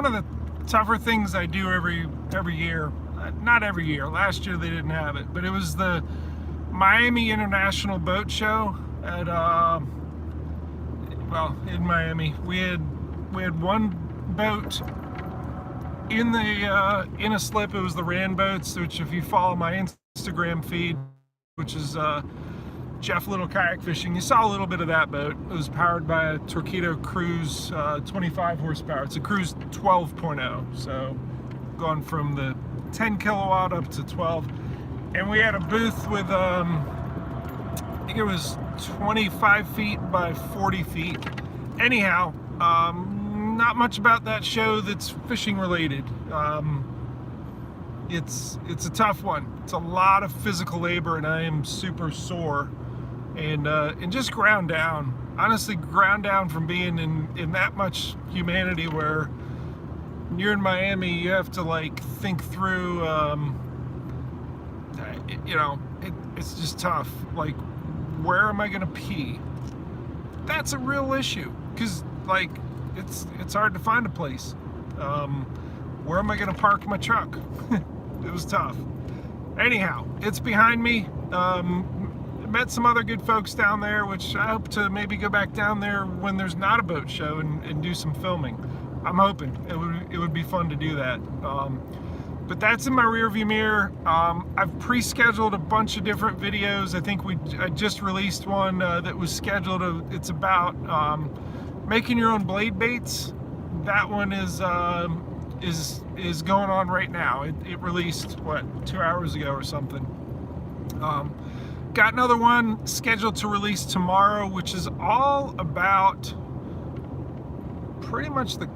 one of the tougher things I do every year. Not every year. Last year they didn't have it, but it was the Miami International Boat Show at well, in Miami. We had one boat in a slip. It was the Rand boats, which if you follow my Instagram feed, which is Jeff Little Kayak Fishing, you saw a little bit of that boat. It was powered by a Torqeedo Cruise 25 horsepower. It's a Cruise 12.0, so going from the 10 kilowatt up to 12. And we had a booth with I think it was 25 feet by 40 feet. Anyhow, not much about that show that's fishing related. It's a tough one. It's a lot of physical labor, and I am super sore and just ground down. Honestly, ground down from being in that much humanity where you're in Miami, you have to like think through. You know, it's just tough. Like, where am I gonna pee? That's a real issue, because like it's hard to find a place. Where am I gonna park my truck? It was tough. Anyhow, it's behind me. Met some other good folks down there, which I hope to maybe go back down there when there's not a boat show and do some filming. I'm hoping it would be fun to do that. But that's in my rearview mirror. I've pre-scheduled a bunch of different videos. I think I just released one that was scheduled. It's about making your own blade baits. That one is going on right now. It released, what, 2 hours ago or something. Got another one scheduled to release tomorrow, which is all about pretty much the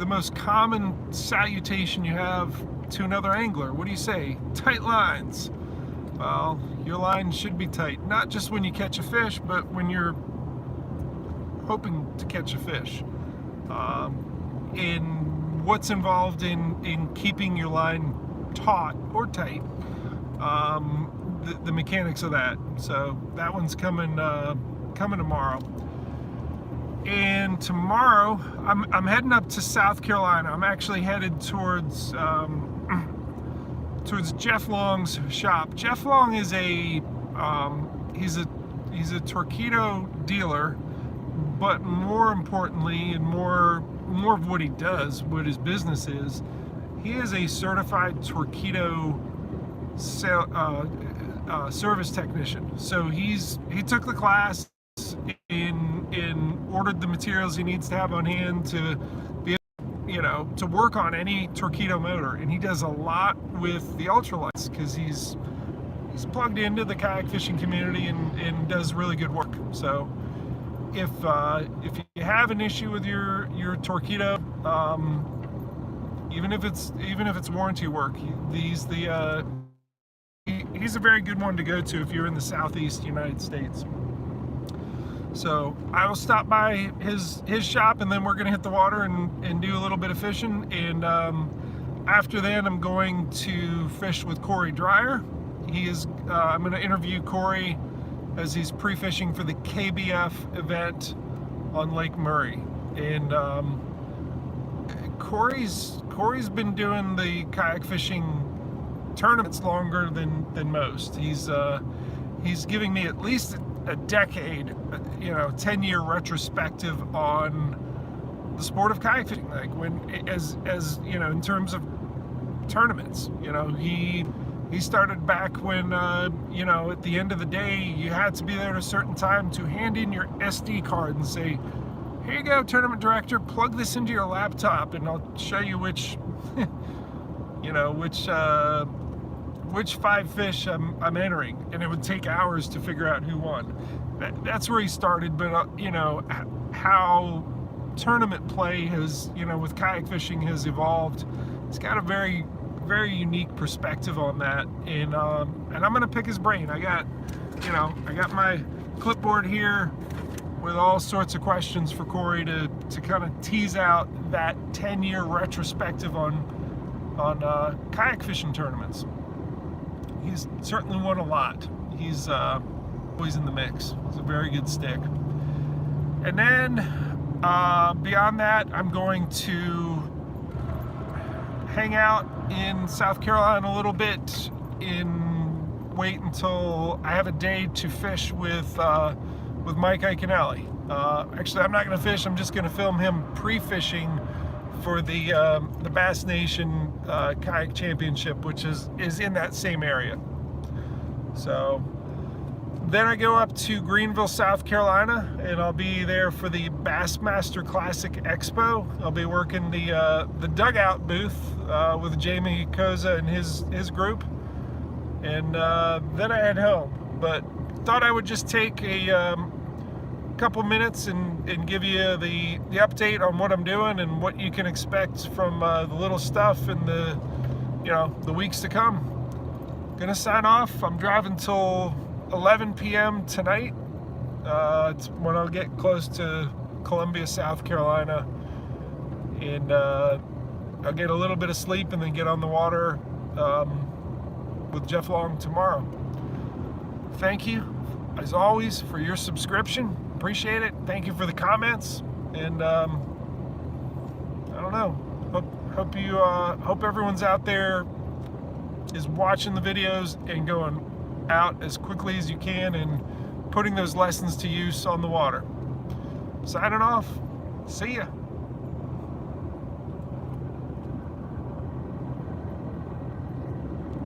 most common salutation you have to another angler. What do you say? Tight lines. Well, your line should be tight, not just when you catch a fish, but when you're hoping to catch a fish. In what's involved in keeping your line taut or tight, the mechanics of that. So that one's coming tomorrow. And tomorrow I'm heading up to South Carolina. I'm actually headed towards Jeff Long's shop. Jeff Long is he's a Torqeedo dealer, but more importantly, and more of what he does, what his business is, he is a certified Torqeedo service technician. So he took the class and ordered the materials he needs to have on hand to be, to work on any Torqeedo motor. And he does a lot with the ultralights because he's plugged into the kayak fishing community and does really good work. So if you have an issue with your Torqeedo, even if it's warranty work, he's a very good one to go to if you're in the Southeast United States. So I will stop by his shop, and then we're gonna hit the water and do a little bit of fishing. And after that, I'm going to fish with Corey Dreyer. I'm gonna interview Corey as he's pre-fishing for the KBF event on Lake Murray. And Corey's been doing the kayak fishing tournaments longer than most. He's giving me at least a decade, 10-year retrospective on the sport of kayak fishing. Like as in terms of tournaments, he started back when at the end of the day you had to be there at a certain time to hand in your SD card and say, here you go, tournament director, plug this into your laptop and I'll show you which which 5 fish I'm entering. And it would take hours to figure out who won. That's where he started. But how tournament play has, with kayak fishing, has evolved. It's got a very, very unique perspective on that. And I'm gonna pick his brain. I got my clipboard here with all sorts of questions for Corey to kind of tease out that 10-year retrospective on kayak fishing tournaments. He's certainly won a lot. He's always in the mix. He's a very good stick. And then beyond that, I'm going to hang out in South Carolina a little bit and wait until I have a day to fish with Mike Iaconelli. Actually, I'm not going to fish. I'm just going to film him pre-fishing for the Bass Nation Kayak Championship, which is in that same area. So then I go up to Greenville, South Carolina, and I'll be there for the Bassmaster Classic Expo. I'll be working the dugout booth with Jamie Koza and his group, and then I head home. But thought I would just take a couple minutes and give you the update on what I'm doing and what you can expect from the little stuff in the weeks to come. Gonna sign off. I'm driving till 11 p.m. tonight. It's when I'll get close to Columbia, South Carolina, and I'll get a little bit of sleep and then get on the water with Jeff Long tomorrow. Thank you, as always, for your subscription. Appreciate it. Thank you for the comments, and I don't know. Hope everyone's out there is watching the videos and going out as quickly as you can and putting those lessons to use on the water. Signing off. See ya.